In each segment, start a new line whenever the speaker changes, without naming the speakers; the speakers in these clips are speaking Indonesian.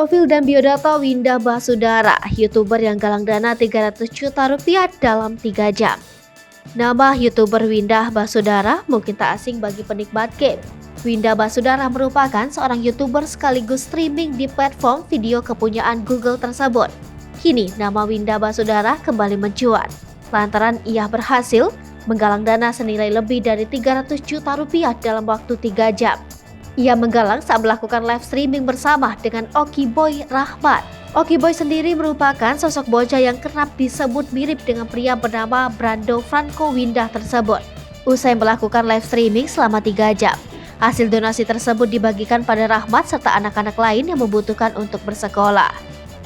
Profil dan biodata Winda Basudara, YouTuber yang galang dana 300 juta rupiah dalam 3 jam. Nama YouTuber Winda Basudara mungkin tak asing bagi penikmat game. Winda Basudara merupakan seorang YouTuber sekaligus streaming di platform video kepunyaan Google tersebut. Kini nama Winda Basudara kembali mencuat, lantaran ia berhasil menggalang dana senilai lebih dari 300 juta rupiah dalam waktu 3 jam. Ia menggalang saat melakukan live streaming bersama dengan Okiboy Rahmat. Okiboy sendiri merupakan sosok bocah yang kerap disebut mirip dengan pria bernama Brando Franco Winda tersebut. Usai melakukan live streaming selama 3 jam, hasil donasi tersebut dibagikan pada Rahmat serta anak-anak lain yang membutuhkan untuk bersekolah.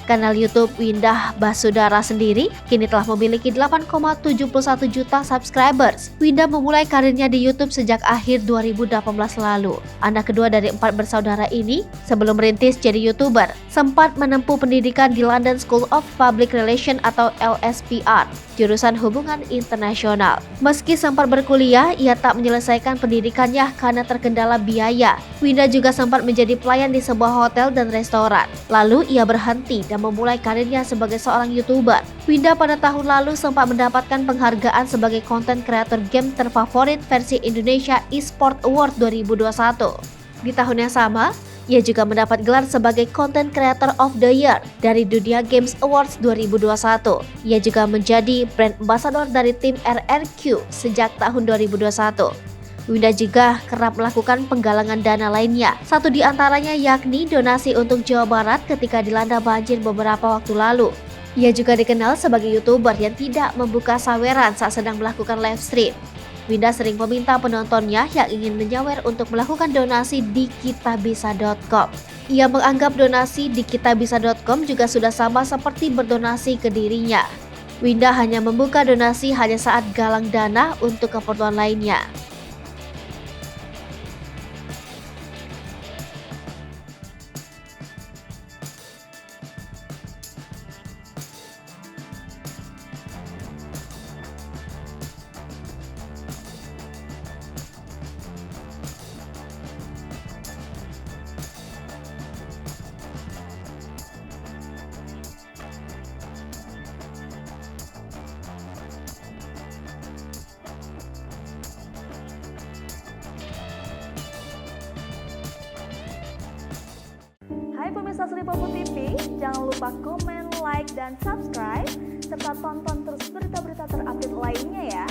Kanal YouTube Winda Basudara sendiri kini telah memiliki 8,71 juta subscribers. Winda memulai karirnya di YouTube sejak akhir 2018 lalu. Anak kedua dari 4 bersaudara ini sebelum merintis jadi YouTuber sempat menempuh pendidikan di London School of Public Relations atau LSPR, jurusan hubungan internasional. Meski sempat berkuliah, ia tak menyelesaikan pendidikannya karena terkendala biaya. Winda juga sempat menjadi pelayan di sebuah hotel dan restoran. Lalu ia berhenti dan memulai karirnya sebagai seorang YouTuber. Winda pada tahun lalu sempat mendapatkan penghargaan sebagai konten kreator game terfavorit versi Indonesia eSport Award 2021. Di tahun yang sama, ia juga mendapat gelar sebagai Content Creator of the Year dari Dunia Games Awards 2021. Ia juga menjadi brand ambassador dari tim RRQ sejak tahun 2021. Winda juga kerap melakukan penggalangan dana lainnya. Satu di antaranya yakni donasi untuk Jawa Barat ketika dilanda banjir beberapa waktu lalu. Ia juga dikenal sebagai YouTuber yang tidak membuka saweran saat sedang melakukan live stream. Winda sering meminta penontonnya yang ingin menyawer untuk melakukan donasi di kitabisa.com. Ia menganggap donasi di kitabisa.com juga sudah sama seperti berdonasi ke dirinya. Winda hanya membuka donasi hanya saat galang dana untuk keperluan lainnya.
Hai pemirsa Sri Popo TV, jangan lupa komen, like, dan subscribe, serta tonton terus berita-berita terupdate lainnya ya.